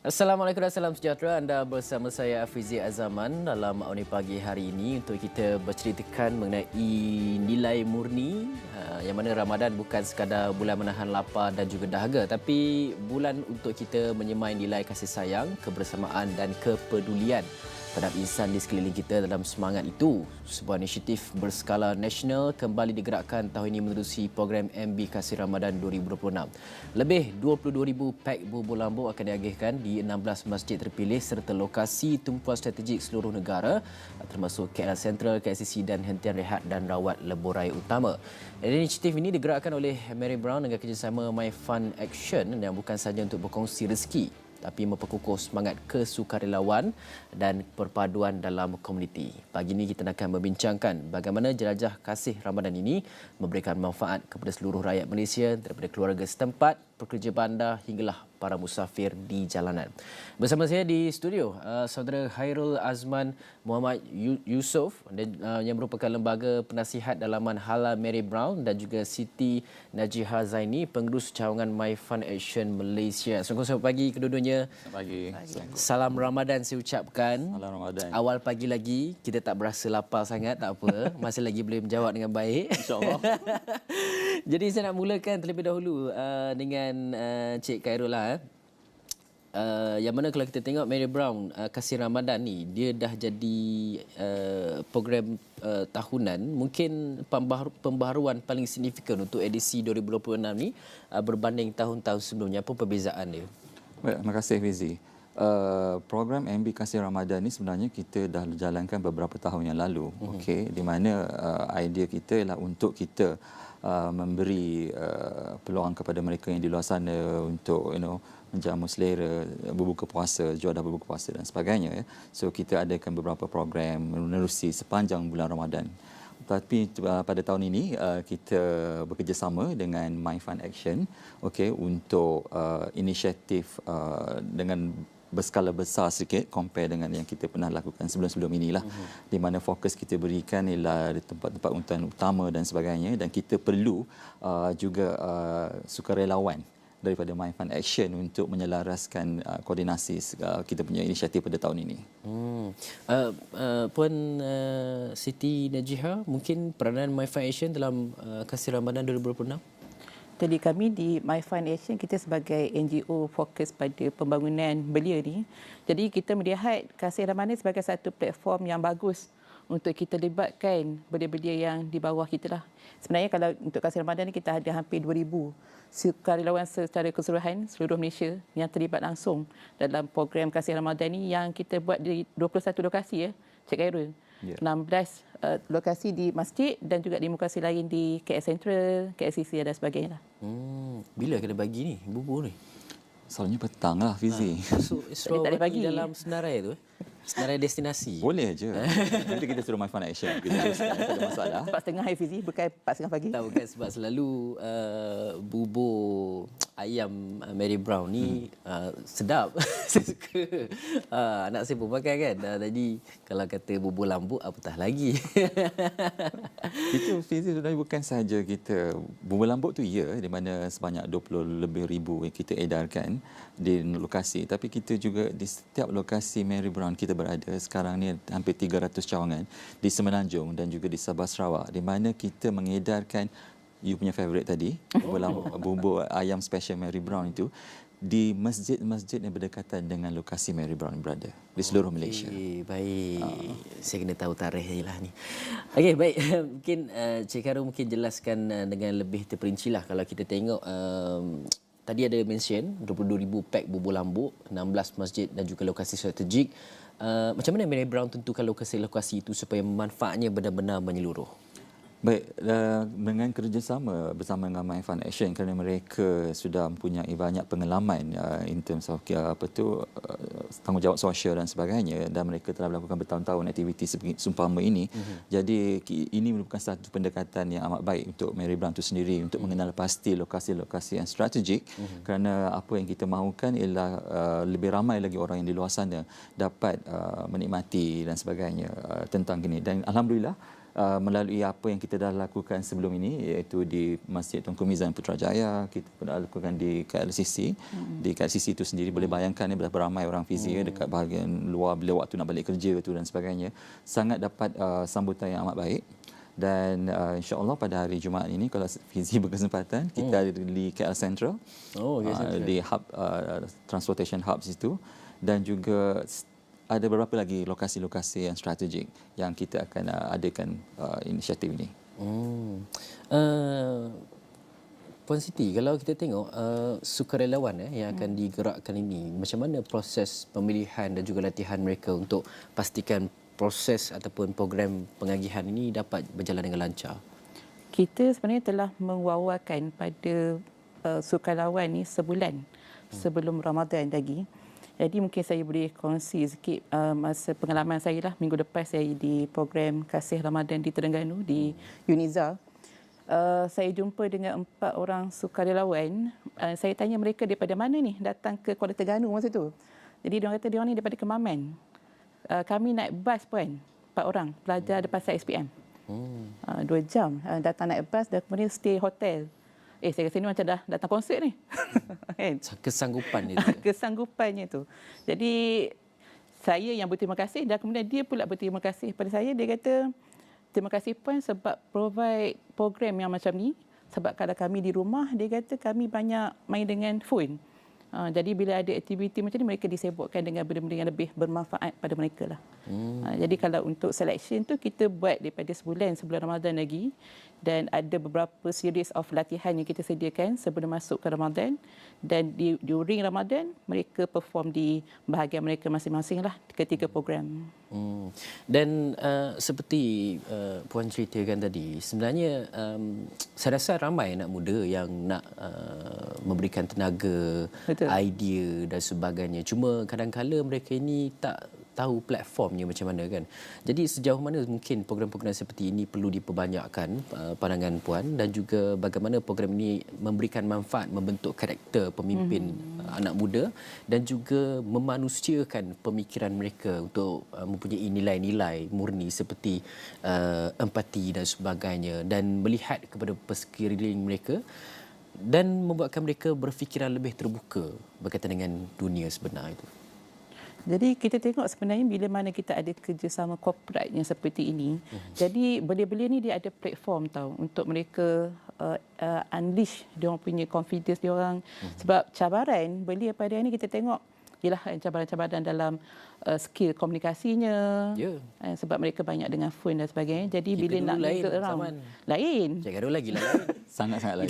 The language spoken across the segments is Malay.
Assalamualaikum dan salam sejahtera. Anda bersama saya Afizi Azaman dalam Awni Pagi hari ini untuk kita berceritakan mengenai nilai murni yang mana Ramadan bukan sekadar bulan menahan lapar dan juga dahaga, tapi bulan untuk kita menyemai nilai kasih sayang, kebersamaan dan kepedulian terhadap insan di sekeliling kita. Dalam semangat itu, sebuah inisiatif berskala nasional kembali digerakkan tahun ini menerusi program MB Kasih Ramadan 2026. Lebih 22,000 pak bubur lambuk akan diagihkan di 16 masjid terpilih serta lokasi tumpuan strategik seluruh negara termasuk KL Sentral, KLCC dan hentian rehat dan rawat lebuh raya utama. Inisiatif ini digerakkan oleh Mary Brown dengan kerjasama My Fund Action yang bukan sahaja untuk berkongsi rezeki tapi memperkukuh semangat kesukarelawan dan perpaduan dalam komuniti. Pagi ini kita akan membincangkan bagaimana jelajah kasih Ramadan ini memberikan manfaat kepada seluruh rakyat Malaysia daripada keluarga setempat, pekerja bandar hinggalah para musafir di jalanan. Bersama saya di studio, saudara Khairul Azman Muhammad Yusof yang merupakan lembaga penasihat dalaman Halal Mary Brown dan juga Siti Najihah Zaini, pengurus cawangan My Fund Action Malaysia. Selamat pagi kedua-duanya. Selamat pagi. Salam Ramadan saya ucapkan. Salam Ramadan. Awal pagi lagi, kita tak berasa lapar sangat, tak apa. Masih lagi boleh menjawab dengan baik. InsyaAllah. Jadi saya nak mulakan terlebih dahulu dengan Cik Khairul lah. Yang mana kalau kita tengok Mary Brown Kasih Ramadan ni, dia dah jadi program tahunan. Mungkin pembaharuan paling signifikan untuk edisi 2026 ni berbanding tahun-tahun sebelumnya. Apa perbezaan dia? Baik, terima kasih Fizi. Program MB Kasih Ramadan ni sebenarnya kita dah jalankan beberapa tahun yang lalu. Okey, di mana idea kita ialah untuk kita memberi peluang kepada mereka yang di luar sana untuk menjamu selera, berbuka puasa, juadah berbuka puasa dan sebagainya. So kita adakan beberapa program menerusi sepanjang bulan Ramadan. Tapi pada tahun ini kita bekerjasama dengan My Fund Action, untuk inisiatif dengan berskala besar sedikit compare dengan yang kita pernah lakukan sebelum-sebelum inilah, di mana fokus kita berikan ialah di tempat-tempat untan utama dan sebagainya, dan kita perlu juga sukarelawan daripada My Fund Action untuk menyelaraskan koordinasi kita punya inisiatif pada tahun ini. Puan Siti Najihah, mungkin peranan My Fund Action dalam Kasih Ramadan 2026? Jadi kami di My Fund Action, kita sebagai NGO fokus pada pembangunan belia ni. Jadi kita melihat Kasih Ramadan sebagai satu platform yang bagus untuk kita libatkan belia-belia yang di bawah kita lah. Sebenarnya kalau untuk Kasih Ramadan ni kita ada hampir 2,000 sukarelawan secara keseluruhan seluruh Malaysia yang terlibat langsung dalam program Kasih Ramadan ni yang kita buat di 21 lokasi Cik Khairul. 16 lokasi di masjid dan juga di lokasi lain di KL Sentral, KLCC dan sebagainya. Bila kena bagi ni bubur ni? Selalunya petang lah Fizi. So Isra bagi dalam senarai tu senarai destinasi. Boleh je. Nanti kita suruh My Fund Action. Kita teruskan, tak ada masalah. 4.30 Fizi, bukan 4.30 pagi. Tak, bukan sebab selalu bubur ayam Mary Brown ni sedap. Saya suka. Anak saya pun makan kan. Tadi kalau kata bubur lambuk, apatah lagi. Itu Fizi sebenarnya bukan sahaja kita bubur lambuk tu di mana sebanyak 20 lebih ribu yang kita edarkan di lokasi, tapi kita juga di setiap lokasi Mary Brown kita berada sekarang ni hampir 300 cawangan di Semenanjung dan juga di Sabah Sarawak, di mana kita mengedarkan you punya favourite tadi, bubur ayam special Mary Brown itu di masjid-masjid yang berdekatan dengan lokasi Mary Brown berada di seluruh Malaysia. Baik. Saya kena tahu tarikh je lah ni. Okey, baik. Mungkin Cik Khairul mungkin jelaskan dengan lebih terperinci lah. Kalau kita tengok tadi ada mention 22,000 pak bubur lambuk, 16 masjid dan juga lokasi strategik. Macam mana Mary Brown tentukan lokasi-lokasi itu supaya manfaatnya benar-benar menyeluruh? Baik, dengan kerjasama bersama dengan My Fund Action, kerana mereka sudah mempunyai banyak pengalaman in terms of tanggungjawab sosial dan sebagainya, dan mereka telah melakukan bertahun-tahun aktiviti seumpama ini. Jadi ini merupakan satu pendekatan yang amat baik untuk Mary Brown itu sendiri untuk mengenal pasti lokasi-lokasi yang strategik, kerana apa yang kita mahukan ialah lebih ramai lagi orang yang di luar sana dapat menikmati dan sebagainya tentang ini. Dan alhamdulillah melalui apa yang kita dah lakukan sebelum ini, iaitu di Masjid Tunku Mizan Putrajaya, kita pun dah lakukan di KLCC. Di KLCC itu sendiri boleh bayangkan berapa ramai orang Fizi dekat bahagian luar bila waktu nak balik kerja tu dan sebagainya. Sangat dapat sambutan yang amat baik. Dan insya-Allah pada hari Jumaat ini kalau Fizi berkesempatan, kita ada di KL Central. Di hub transportation hubs itu, dan juga ada beberapa lagi lokasi-lokasi yang strategik yang kita akan adakan inisiatif ini. Puan Siti, kalau kita tengok sukarelawan yang akan digerakkan ini, macam mana proses pemilihan dan juga latihan mereka untuk pastikan proses ataupun program pengagihan ini dapat berjalan dengan lancar? Kita sebenarnya telah mewawarkan pada sukarelawan ni sebulan sebelum Ramadan lagi. Jadi mungkin saya boleh kongsi sikit masa pengalaman saya lah. Minggu lepas saya di program Kasih Ramadan di Terengganu di UNIZA. Saya jumpa dengan 4 orang sukarelawan. Saya tanya mereka daripada mana ni datang ke Kuala Terengganu masa tu. Jadi diorang kata diorang ni daripada Kemaman. Kami naik bas pun 4 orang pelajar daripada SPM. 2 jam datang naik bas dan kemudian stay hotel. Saya rasa ni macam dah datang konsert ni. Kesanggupan itu. Kesanggupannya tu. Jadi saya yang berterima kasih dan kemudian dia pula berterima kasih pada saya. Dia kata, terima kasih Puan sebab provide program yang macam ni. Sebab kalau kami di rumah, dia kata kami banyak main dengan phone. Jadi bila ada aktiviti macam ni, mereka disebutkan dengan benda-benda yang lebih bermanfaat pada mereka lah. Jadi kalau untuk selection tu, kita buat daripada sebulan sebelum Ramadan lagi. Dan ada beberapa series of latihan yang kita sediakan sebelum masuk ke Ramadan. Dan during Ramadan, mereka perform di bahagian mereka masing-masing lah ketika program. Dan seperti Puan ceritakan tadi, sebenarnya saya rasa ramai anak muda yang nak memberikan tenaga, Betul. idea dan sebagainya. Cuma kadang-kala mereka ini tak tahu platformnya macam mana kan. Jadi sejauh mana mungkin program-program seperti ini perlu diperbanyakkan pandangan Puan, dan juga bagaimana program ini memberikan manfaat membentuk karakter pemimpin anak muda dan juga memanusiakan pemikiran mereka untuk mempunyai nilai-nilai murni seperti empati dan sebagainya, dan melihat kepada sekeliling mereka dan membuatkan mereka berfikiran lebih terbuka berkaitan dengan dunia sebenar itu. Jadi kita tengok sebenarnya bila mana kita ada kerjasama korporat yang seperti ini, jadi belia-belia ni dia ada platform tau untuk mereka unleash dia orang punya confidence dia orang. Sebab cabaran belia pada hari ni kita tengok ialah cabaran-cabaran dalam skill komunikasinya. Sebab mereka banyak dengan phone dan sebagainya. Jadi kita bila nak mingle around lain. Cik Gaduh lagi lah lain. Sangat-sangat lain.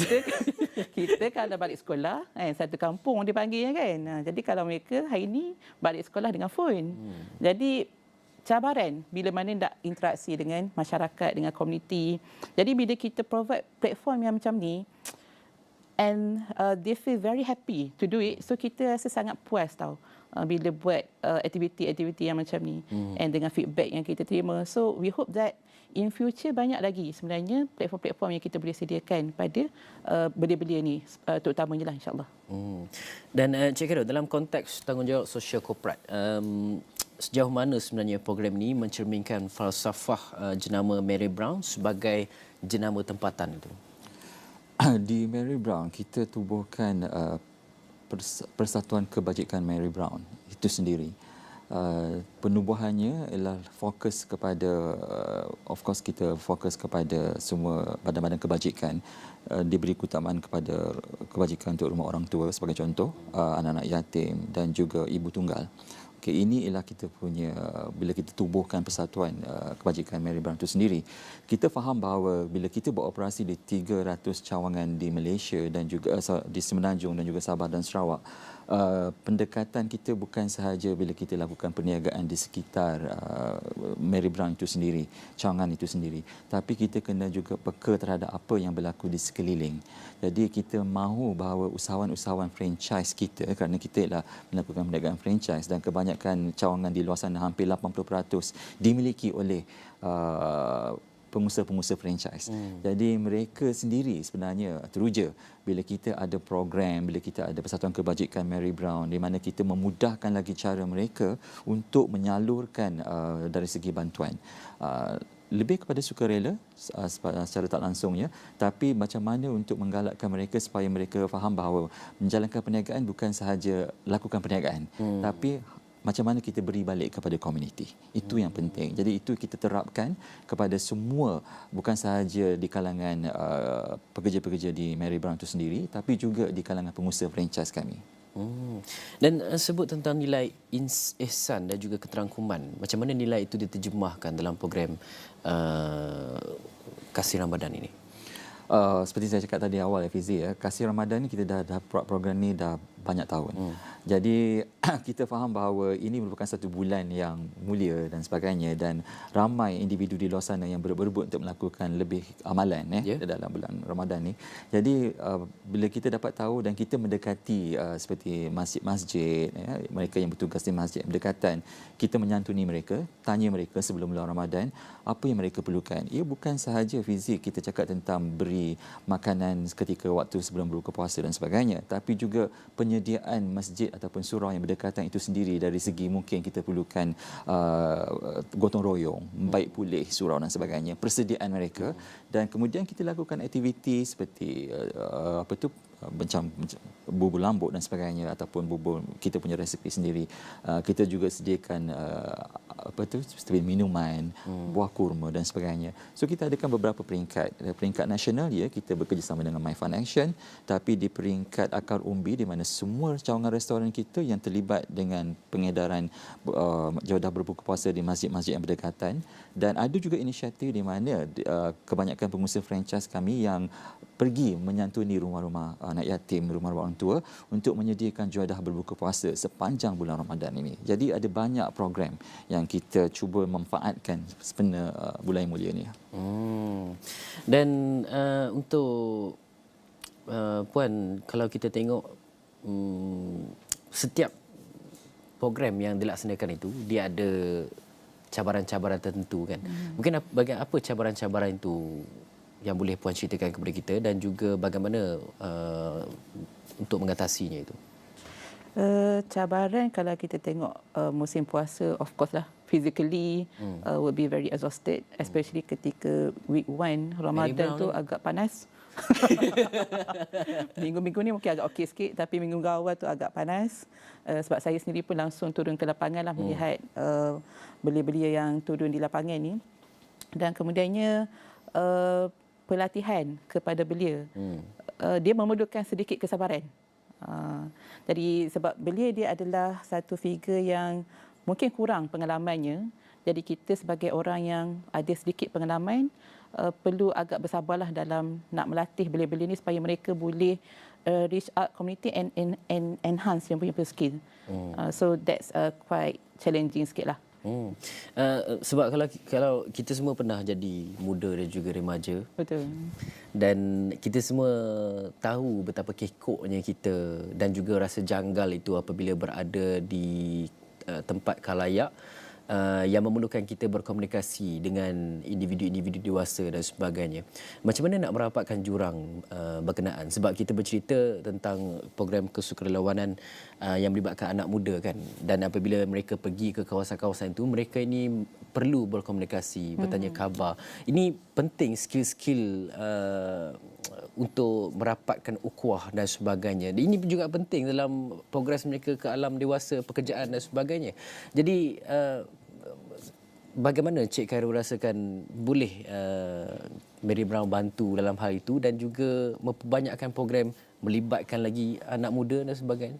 Kita kalau balik sekolah, satu kampung dipanggilnya kan. Jadi kalau mereka hari ini balik sekolah dengan phone. Jadi cabaran bila mana nak interaksi dengan masyarakat, dengan komuniti. Jadi bila kita provide platform yang macam ni, and they feel very happy to do it. So kita rasa sangat puas tau bila buat aktiviti-aktiviti yang macam ni. And dengan feedback yang kita terima. So we hope that in future banyak lagi sebenarnya platform-platform yang kita boleh sediakan pada belia-belia ni, terutamanya lah insyaAllah. Dan Cik Khairul, dalam konteks tanggungjawab sosial korporat, sejauh mana sebenarnya program ini mencerminkan falsafah jenama Mary Brown sebagai jenama tempatan itu? Di Mary Brown, kita tubuhkan Persatuan Kebajikan Mary Brown itu sendiri. Penubuhannya ialah fokus kepada, of course kita fokus kepada semua badan-badan kebajikan, diberi keutamaan kepada kebajikan untuk rumah orang tua sebagai contoh, anak-anak yatim dan juga ibu tunggal. Okay, ini ialah kita punya, bila kita tubuhkan Persatuan Kebajikan Mary Brown itu sendiri, kita faham bahawa bila kita beroperasi di 300 cawangan di Malaysia dan juga di Semenanjung dan juga Sabah dan Sarawak, pendekatan kita bukan sahaja bila kita lakukan perniagaan di sekitar Mary Brown itu sendiri, cawangan itu sendiri, tapi kita kena juga peka terhadap apa yang berlaku di sekeliling. Jadi kita mahu bahawa usahawan-usahawan franchise kita, kerana kita ialah melakukan perniagaan franchise dan kebanyakan cawangan di luar sana, hampir 80% dimiliki oleh pengusaha-pengusaha franchise. Jadi mereka sendiri sebenarnya teruja bila kita ada program, bila kita ada Persatuan Kebajikan Mary Brown, di mana kita memudahkan lagi cara mereka untuk menyalurkan dari segi bantuan. lebih kepada sukarela secara tak langsungnya, tapi macam mana untuk menggalakkan mereka supaya mereka faham bahawa menjalankan perniagaan bukan sahaja lakukan perniagaan, tapi macam mana kita beri balik kepada komuniti. Itu yang penting. Jadi itu kita terapkan kepada semua, bukan sahaja di kalangan pekerja-pekerja di Mary Brown itu sendiri, tapi juga di kalangan pengusaha franchise kami. Dan sebut tentang nilai ihsan dan juga keterangkuman. Macam mana nilai itu diterjemahkan dalam program Kasih Ramadan ini? Seperti saya cakap tadi awal, Fizi, Kasih Ramadan ni kita dah program ni dah banyak tahun. Jadi kita faham bahawa ini merupakan satu bulan yang mulia dan sebagainya, dan ramai individu di luar sana yang berebut untuk melakukan lebih amalan dalam bulan Ramadan ni. Jadi bila kita dapat tahu dan kita mendekati seperti masjid-masjid, mereka yang bertugas di masjid berdekatan, kita menyantuni mereka, tanya mereka sebelum bulan Ramadan apa yang mereka perlukan. Ia bukan sahaja fizik kita cakap tentang beri makanan ketika waktu sebelum berbuka puasa dan sebagainya, tapi juga penyediaan masjid ataupun surau yang berdekatan itu sendiri. Dari segi mungkin kita perlukan gotong royong, baik pulih surau dan sebagainya, persediaan mereka, dan kemudian kita lakukan aktiviti seperti macam bubur lambuk dan sebagainya, ataupun bubur kita punya resepi sendiri. Kita juga sediakan seperti minuman, buah kurma dan sebagainya. So kita adakan beberapa peringkat. Peringkat nasional kita bekerjasama dengan My Fund Action, tapi di peringkat akar umbi di mana semua cawangan restoran kita yang terlibat dengan pengedaran jawadah berbuka puasa di masjid-masjid yang berdekatan, dan ada juga inisiatif di mana kebanyakan pengusaha franchise kami yang pergi menyantuni rumah-rumah anak yatim, rumah-rumah orang tua untuk menyediakan juadah berbuka puasa sepanjang bulan Ramadan ini. Jadi ada banyak program yang kita cuba manfaatkan sepenuh bulan yang mulia ini. Dan untuk Puan, kalau kita tengok setiap program yang dilaksanakan itu dia ada cabaran-cabaran tertentu kan. Mungkin bagian apa cabaran-cabaran itu yang boleh Puan ceritakan kepada kita, dan juga bagaimana untuk mengatasinya itu? Cabaran kalau kita tengok musim puasa, of course lah, physically will be very exhausted, especially ketika week 1 Ramadan tu agak panas. Minggu-minggu ni mungkin agak okey sikit, tapi minggu awal tu agak panas. Sebab saya sendiri pun langsung turun ke lapangan lah, melihat belia-belia yang turun di lapangan ni. Dan kemudiannya pelatihan kepada belia. Dia memerlukan sedikit kesabaran. Jadi sebab belia dia adalah satu figure yang mungkin kurang pengalamannya. Jadi kita sebagai orang yang ada sedikit pengalaman perlu agak bersabarlah dalam nak melatih belia-belia ni supaya mereka boleh reach out community and enhance yang punya skill. So that's quite challenging sikit lah. Sebab kalau kita semua pernah jadi muda dan juga remaja. Betul. Dan kita semua tahu betapa kekoknya kita dan juga rasa janggal itu apabila berada di tempat khalayak yang memerlukan kita berkomunikasi dengan individu-individu dewasa dan sebagainya. Macam mana nak merapatkan jurang berkenaan? Sebab kita bercerita tentang program kesukarelawanan yang melibatkan anak muda kan. Dan apabila mereka pergi ke kawasan-kawasan itu, mereka ini perlu berkomunikasi, bertanya khabar. Ini penting skill-skill untuk merapatkan ukhuwah dan sebagainya. Ini juga penting dalam progres mereka ke alam dewasa, pekerjaan dan sebagainya. Jadi bagaimana Cik Khairul rasakan boleh Mary Brown bantu dalam hal itu dan juga memperbanyakkan program melibatkan lagi anak muda dan sebagainya?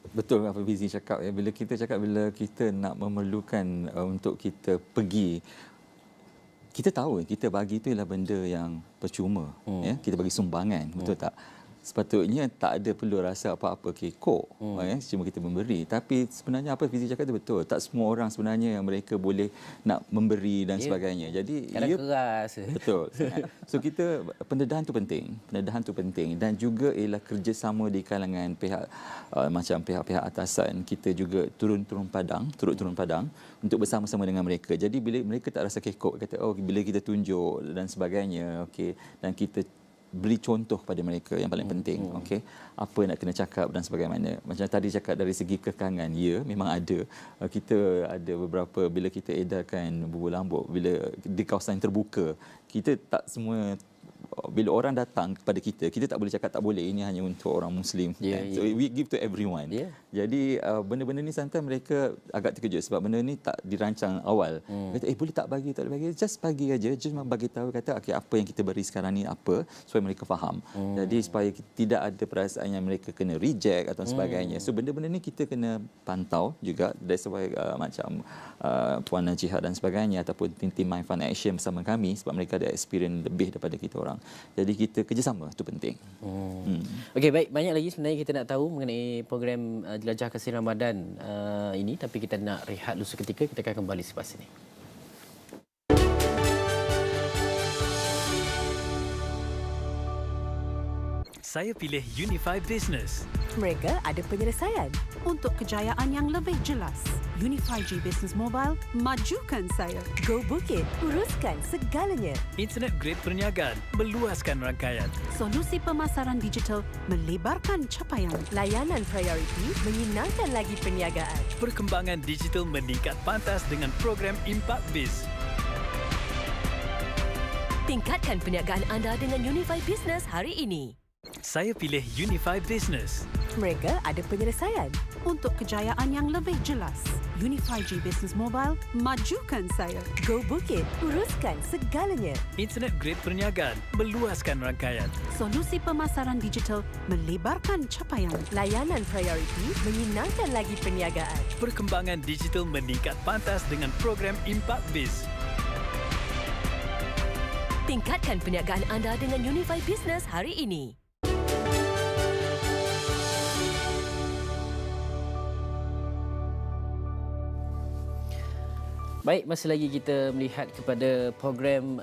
Betul apa Fizi cakap ya. Bila kita nak memerlukan untuk kita pergi, kita tahu kita bagi itu ialah benda yang percuma, ya. Kita bagi sumbangan, betul tak? Sepatutnya tak ada perlu rasa apa-apa kekok, cuma kita memberi. Tapi sebenarnya apa Fizi cakap itu betul. Tak semua orang sebenarnya yang mereka boleh nak memberi dan sebagainya. Jadi kadang keras. Betul. So kita pendedahan tu penting dan juga ialah kerjasama di kalangan pihak macam pihak-pihak atasan. Kita juga turun padang untuk bersama-sama dengan mereka. Jadi bila mereka tak rasa kekok, kata bila kita tunjuk dan sebagainya, okey, dan kita beri contoh pada mereka yang paling penting. Okey, apa nak kena cakap dan sebagainya. Macam tadi cakap dari segi kekangan, ya memang ada. Kita ada beberapa bila kita edarkan buku lambuk, bila di kawasan terbuka, kita tak semua, bila orang datang kepada kita tak boleh cakap tak boleh, ini hanya untuk orang Muslim. So we give to everyone. Jadi benda-benda ni sometimes mereka agak terkejut sebab benda ni tak dirancang awal. Kata boleh tak bagi, tak boleh bagi, just bagi aja, just bagi tahu, kata okey apa yang kita beri sekarang ni apa, supaya mereka faham. Jadi supaya tidak ada perasaan yang mereka kena reject atau sebagainya. So benda-benda ni kita kena pantau juga. That's why macam Puan Najihah dan sebagainya ataupun tim My Fun Action bersama kami, sebab mereka ada experience lebih daripada kita orang. Jadi kita kerjasama, itu penting. Okey, baik. Banyak lagi sebenarnya kita nak tahu mengenai program Jelajah Kasih Ramadan ini, tapi kita nak rehat dulu seketika. Kita akan kembali selepas ini. Saya pilih Unify Business. Mereka ada penyelesaian untuk kejayaan yang lebih jelas. Unify G Business Mobile, majukan saya. Go Bukit, uruskan segalanya. Internet grade perniagaan, meluaskan rangkaian. Solusi pemasaran digital, melebarkan capaian. Layanan prioriti, menyinangkan lagi perniagaan. Perkembangan digital meningkat pantas dengan program Impact Biz. Tingkatkan perniagaan anda dengan Unify Business hari ini. Saya pilih Unify Business. Mereka ada penyelesaian untuk kejayaan yang lebih jelas. Unify G Business Mobile, majukan saya. Go Bukit, uruskan segalanya. Internet grade perniagaan, meluaskan rangkaian. Solusi pemasaran digital, melebarkan capaian. Layanan prioriti, menyinangkan lagi perniagaan. Perkembangan digital meningkat pantas dengan program Impact Biz. Tingkatkan perniagaan anda dengan Unify Business hari ini. Baik, masih lagi kita melihat kepada program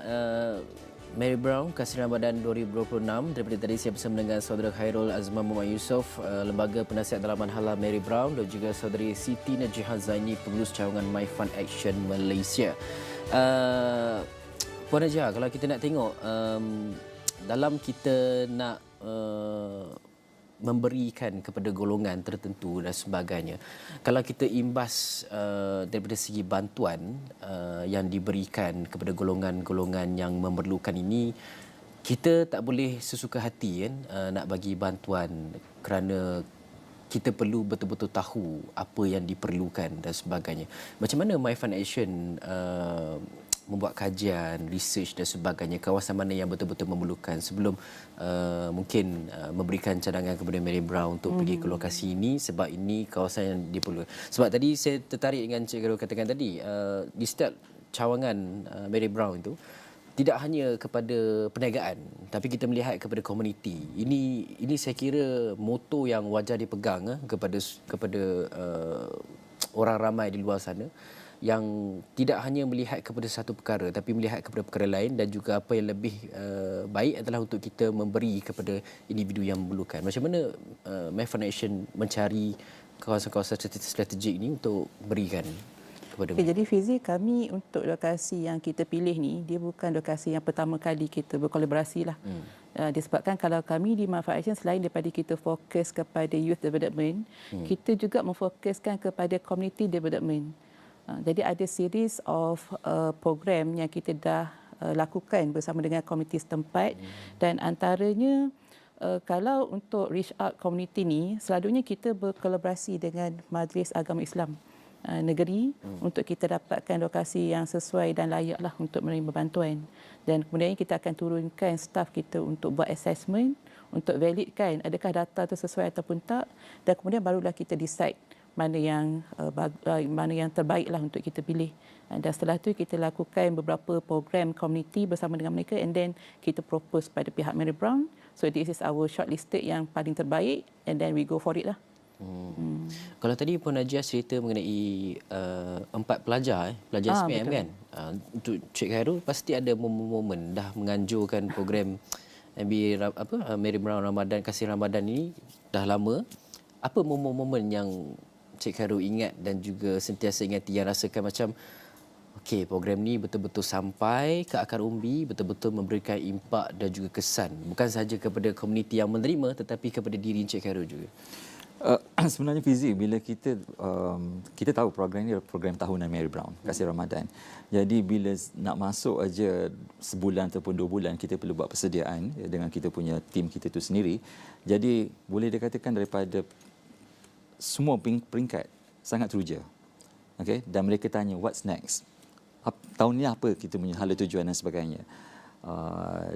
Mary Brown Kasih Ramadan 2026. Daripada tadi saya bersama dengan saudara Khairul Azman Muhammad Yusof, Lembaga Penasihat Dalaman Halal Mary Brown, dan juga saudari Siti Najihah Zaini, Pengurus Cawangan My Fun Action Malaysia. Puan Najihah, kalau kita nak tengok dalam kita nak memberikan kepada golongan tertentu dan sebagainya, kalau kita imbas daripada segi bantuan yang diberikan kepada golongan-golongan yang memerlukan ini, kita tak boleh sesuka hati kan nak bagi bantuan, kerana kita perlu betul-betul tahu apa yang diperlukan dan sebagainya. Macam mana My Fun Action membuat kajian, research dan sebagainya, kawasan mana yang betul-betul memerlukan sebelum mungkin memberikan cadangan kepada Mary Brown untuk pergi ke lokasi ini, sebab ini kawasan yang diperlukan. Sebab tadi saya tertarik dengan Cik Khairul katakan tadi, di setiap cawangan Mary Brown itu tidak hanya kepada perniagaan, tapi kita melihat kepada komuniti. Ini saya kira moto yang wajar dipegang kepada orang ramai di luar sana, yang tidak hanya melihat kepada satu perkara tapi melihat kepada perkara lain, dan juga apa yang lebih baik adalah untuk kita memberi kepada individu yang memerlukan. Macam mana My Fun Action mencari kawasan-kawasan strategik ini untuk berikan kepada mereka? Jadi Fizi, kami untuk lokasi yang kita pilih ni, dia bukan lokasi yang pertama kali kita berkolaborasi lah. Disebabkan kalau kami di My Fun Action, selain daripada kita fokus kepada youth development, kita juga memfokuskan kepada community development. Jadi ada series of program yang kita dah lakukan bersama dengan komuniti setempat, dan antaranya kalau untuk reach out community ni, selalunya kita berkolaborasi dengan Majlis Agama Islam negeri untuk kita dapatkan lokasi yang sesuai dan layaklah untuk menerima bantuan. Dan kemudian kita akan turunkan staf kita untuk buat assessment, untuk validkan adakah data itu sesuai ataupun tak, dan kemudian barulah kita decide mana yang terbaiklah untuk kita pilih. Dan setelah itu kita lakukan beberapa program community bersama dengan mereka, and then kita propose pada pihak Mary Brown. So this is our shortlisted yang paling terbaik, and then we go for it lah. Kalau tadi Puan Najihah cerita mengenai 4 pelajar SPM kan, untuk Cik Khairul pasti ada momen-momen dah menganjurkan program Mary Brown Ramadan Kasih Ramadan ini dah lama. Apa momen-momen yang Cik Khairul ingat dan juga sentiasa ingat, yang rasakan macam okey, program ni betul-betul sampai ke akar umbi, betul-betul memberikan impak dan juga kesan bukan sahaja kepada komuniti yang menerima tetapi kepada diri Encik Khairul juga. Sebenarnya Fizi, bila kita tahu program ini adalah program tahunan Mary Brown, Kasih Ramadan. Jadi bila nak masuk aja sebulan ataupun 2 bulan, kita perlu buat persediaan dengan kita punya tim kita tu sendiri. Jadi boleh dikatakan daripada semua peringkat sangat teruja. Okay? Dan mereka tanya, what's next? Tahun ni apa kita punya hala tujuan dan sebagainya.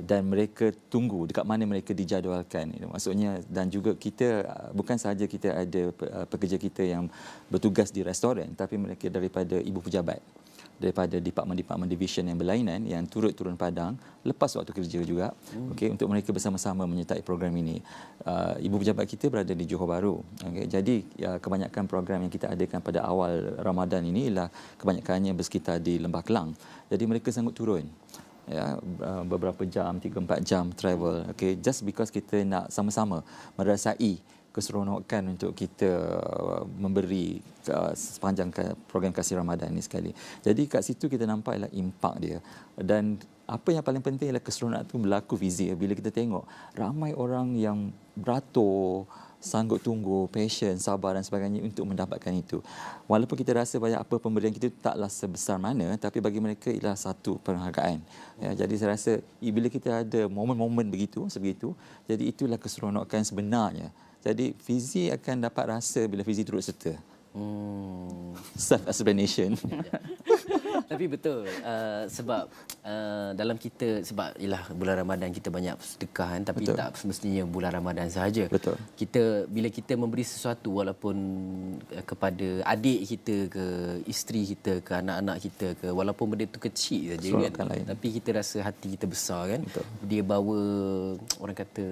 Dan mereka tunggu dekat mana mereka dijadualkan. Maksudnya, dan juga kita, bukan sahaja kita ada pekerja kita yang bertugas di restoran, tapi mereka daripada ibu pejabat, daripada departmen-departmen division yang berlainan yang turun padang lepas waktu kerja juga, okey, untuk mereka bersama-sama menyertai program ini. Ibu pejabat kita berada di Johor Bahru. Okay. Jadi kebanyakan program yang kita adakan pada awal Ramadan ini ialah kebanyakannya bersekitar di Lembah Kelang. Jadi mereka sanggup turun. Ya, beberapa jam, 3-4 jam travel. Okay. Just because kita nak sama-sama merasai keseronokan untuk kita memberi sepanjang program Kasih Ramadan ini sekali. Jadi kat situ kita nampak ialah impak dia. Dan apa yang paling penting ialah keseronokan itu berlaku fizik. Bila kita tengok ramai orang yang beratur, sanggup tunggu, patient, sabar dan sebagainya untuk mendapatkan itu. Walaupun kita rasa banyak apa pemberian kita taklah sebesar mana, tapi bagi mereka ialah satu penghargaan. Ya, jadi saya rasa bila kita ada momen-momen sebegitu, jadi itulah keseronokan sebenarnya. Jadi Fizi akan dapat rasa bila Fizi turut serta. Self-explanation. Tapi betul sebab dalam kita, sebab ialah bulan Ramadan kita banyak sedekah kan, tapi betul, tak semestinya bulan Ramadan sahaja. Betul. Bila kita memberi sesuatu walaupun kepada adik kita ke, isteri kita ke, anak-anak kita ke, walaupun benda itu kecil saja kan, tapi kita rasa hati kita besar kan. Betul. Dia bawa orang kata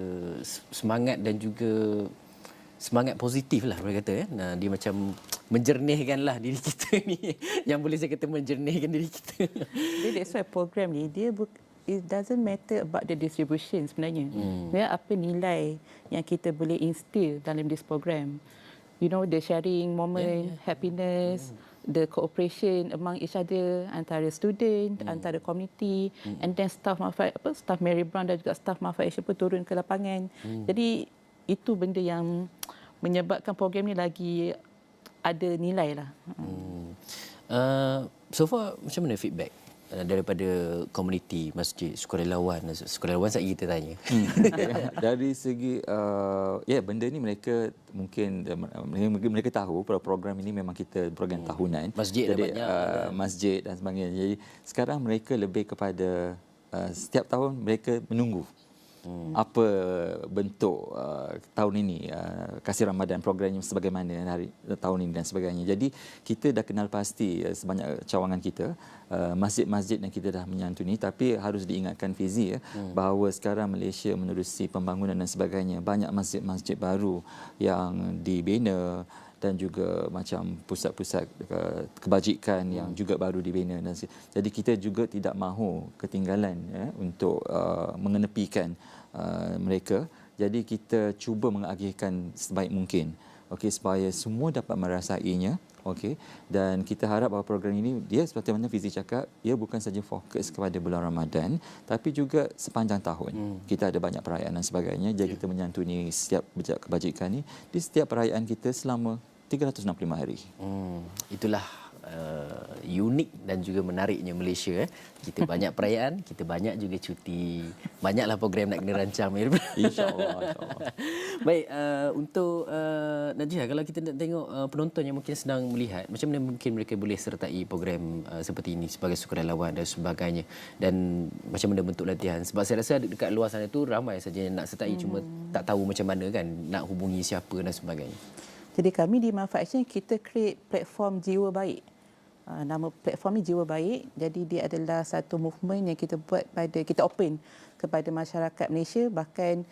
semangat dan juga semangat positif lah mereka kata kan. Dia macam menjernihkanlah diri kita ni. Yang boleh saya kata menjernihkan diri kita. Jadi that's why program ni it doesn't matter about the distribution sebenarnya. Ya, apa nilai yang kita boleh instill dalam this program. You know, the sharing moment, happiness, the cooperation among each other antara student, antara community, and then staff Mary Brown dan juga staff Manfaat Action pun turun ke lapangan. Jadi itu benda yang menyebabkan program ni lagi ada nilai lah. So far macam mana feedback daripada komuniti masjid, sukarelawan saya kita tanya. Dari segi benda ni mereka mungkin mereka tahu program ini memang kita program tahunan. Masjid jadi banyak masjid dan sebagainya. Jadi sekarang mereka lebih kepada setiap tahun mereka menunggu apa bentuk tahun ini Kasih Ramadan programnya sebagaimana hari tahun ini dan sebagainya. Jadi kita dah kenal pasti sebanyak cawangan kita, masjid-masjid yang kita dah menyantuni, tapi harus diingatkan Fizi bahawa sekarang Malaysia menerusi pembangunan dan sebagainya. Banyak masjid-masjid baru yang dibina dan juga macam pusat-pusat kebajikan yang juga baru dibina. Dan jadi kita juga tidak mahu ketinggalan untuk mengenepikan mereka. Jadi kita cuba mengagihkan sebaik mungkin, okey, supaya semua dapat merasainya, okey. Dan kita harap bahawa program ini dia seperti mana Fizi cakap, ia bukan saja fokus kepada bulan Ramadan tapi juga sepanjang tahun. Kita ada banyak perayaan dan sebagainya. Jadi kita menyantuni setiap kebajikan ini di setiap perayaan kita selama 365 hari. Itulah unik dan juga menariknya Malaysia. Kita banyak perayaan, kita banyak juga cuti. Banyaklah program nak kena rancang. InsyaAllah. Baik, untuk Najih, kalau kita nak tengok penonton yang mungkin sedang melihat, macam mana mungkin mereka boleh sertai program seperti ini sebagai sukarelawan dan sebagainya, dan macam mana bentuk latihan? Sebab saya rasa dekat luar sana tu ramai saja yang nak sertai, cuma tak tahu macam mana kan nak hubungi siapa dan sebagainya. Jadi kami di Manfaat Action kita create platform Jiwa Baik. Nama platform ni Jiwa Baik. Jadi dia adalah satu movement yang kita buat kita open kepada masyarakat Malaysia, bahkan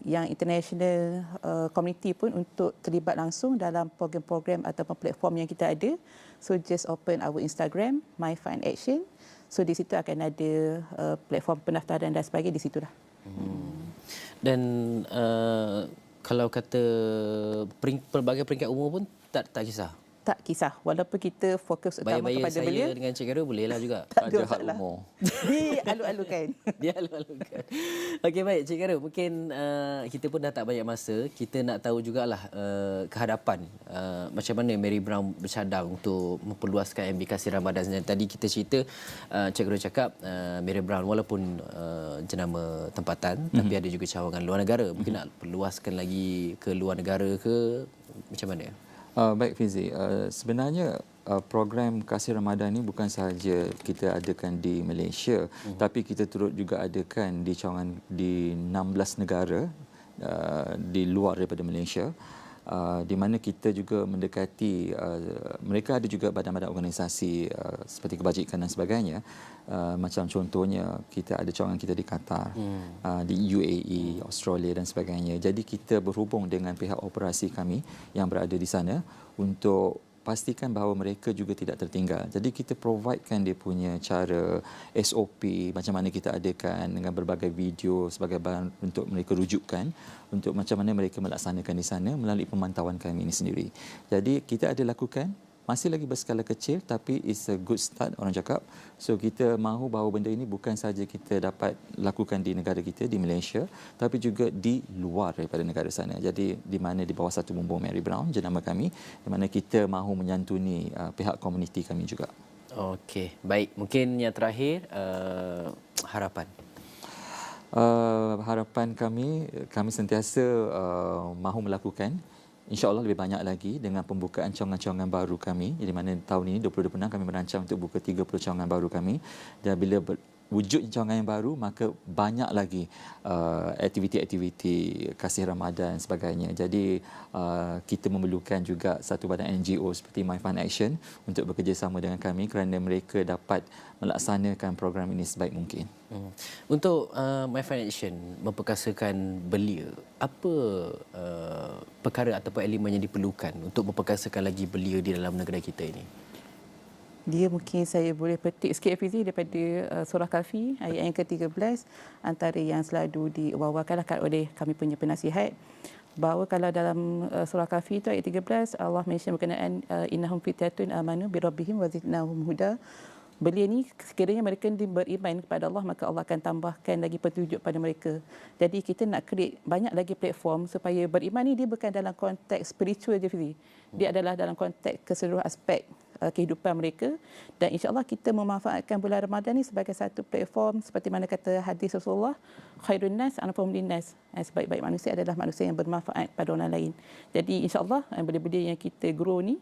yang international community pun untuk terlibat langsung dalam program-program ataupun platform yang kita ada. So just open our Instagram Manfaat Action. So di situ akan ada platform pendaftaran dan sebagainya di situlah. Dan kalau kata pelbagai peringkat umur pun tak kisah. tak kisah. Walaupun kita fokus utama Bayar-bayar kepada saya belia, dengan Cik Khairul boleh lah juga. tak ada Ada hal masalah. umur. Dialu-alukan. Dia lalu-lalukan. Okey, baik Cik Khairul, mungkin kita pun dah tak banyak masa. Kita nak tahu jugalah kehadapan macam mana Mary Brown bercadang untuk memperluaskan MB Kasih Ramadan. Dan tadi kita cerita, Cik Khairul cakap Mary Brown walaupun jenama tempatan, tapi ada juga cawangan luar negara. Mungkin nak perluaskan lagi ke luar negara ke macam mana? Baik Fizi, sebenarnya program Kasih Ramadan ini bukan sahaja kita adakan di Malaysia, tapi kita turut juga adakan di cawangan di 16 negara di luar daripada Malaysia. Di mana kita juga mendekati, mereka ada juga badan-badan organisasi seperti kebajikan dan sebagainya. Macam contohnya kita ada cawangan kita di Qatar, di UAE, Australia dan sebagainya. Jadi kita berhubung dengan pihak operasi kami yang berada di sana untuk pastikan bahawa mereka juga tidak tertinggal. Jadi kita providekan dia punya cara SOP macam mana kita adakan dengan berbagai video sebagai bahan untuk mereka rujukan untuk macam mana mereka melaksanakan di sana melalui pemantauan kami ini sendiri. Jadi kita ada lakukan, masih lagi berskala kecil tapi it's a good start orang cakap. So kita mahu bahawa benda ini bukan sahaja kita dapat lakukan di negara kita di Malaysia tapi juga di luar daripada negara sana. Jadi di mana di bawah satu bumbung Mary Brown jenama kami, di mana kita mahu menyantuni pihak komuniti kami juga. Okey, baik. Mungkin yang terakhir harapan. Harapan kami sentiasa mahu melakukan InsyaAllah lebih banyak lagi dengan pembukaan cawangan-cawangan baru kami, di mana tahun ini 2026 kami merancang untuk buka 30 cawangan baru kami, dan bila wujud cawangan yang baru maka banyak lagi aktiviti-aktiviti Kasih Ramadan dan sebagainya. Jadi kita memerlukan juga satu badan NGO seperti My Fund Action untuk bekerjasama dengan kami kerana mereka dapat melaksanakan program ini sebaik mungkin. Untuk My Fund Action memperkasakan belia, apa perkara ataupun elemen yang diperlukan untuk memperkasakan lagi belia di dalam negara kita ini? Dia mungkin saya boleh petik sikit Hafizi daripada surah Kahfi ayat yang ke-13, antara yang selalu diwawakan oleh kami punya penasihat, bahawa kalau dalam surah Kahfi itu ayat 13 Allah mention berkenaan innahum fityatun amanu bi rabbihim wa zidnahum huda. Belia ni sekiranya mereka beriman kepada Allah maka Allah akan tambahkan lagi petunjuk pada mereka. Jadi kita nak create banyak lagi platform supaya beriman ni dia bukan dalam konteks spiritual je Fizi. Dia adalah dalam konteks keseluruhan aspek kehidupan mereka, dan insya-Allah kita memanfaatkan bulan Ramadan ni sebagai satu platform seperti mana kata hadis Rasulullah, khairun nas anfa'uhum linnas. Sebaik-baik manusia adalah manusia yang bermanfaat pada orang lain. Jadi insya-Allah benda-benda yang kita grow ni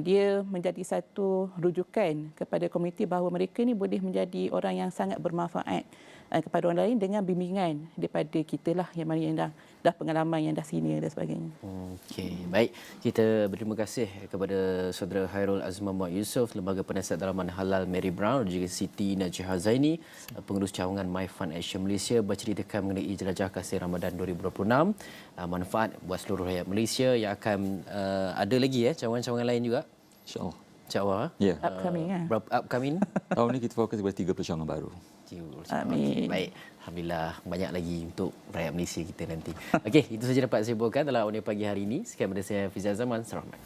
dia menjadi satu rujukan kepada komuniti bahawa mereka ni boleh menjadi orang yang sangat bermanfaat kepada orang lain dengan bimbingan daripada kita lah yang mana yang dah pengalaman, yang dah senior dan sebagainya. Okey, baik. Kita berterima kasih kepada saudara Khairul Azman Muhammad Yusof, Lembaga Penasihat Dalaman Halal Mary Brown, dan juga Siti Najih Hazaini, pengurus cawangan My Fund Action Malaysia, berceritakan mengenai jelajah Kasih Ramadan 2026, manfaat buat seluruh rakyat Malaysia, yang akan ada lagi cawangan-cawangan lain juga. InsyaAllah. InsyaAllah. Ya. Upcoming Upcoming. Tahun ini kita fokus kepada 30 cawangan baru. Amin. Baik. Alhamdulillah, banyak lagi untuk rakyat Malaysia kita nanti. Okey, itu saja dapat saya bawakan dalam Awani Pagi hari ini. Sekian daripada saya Fizi Azaman. Selamat.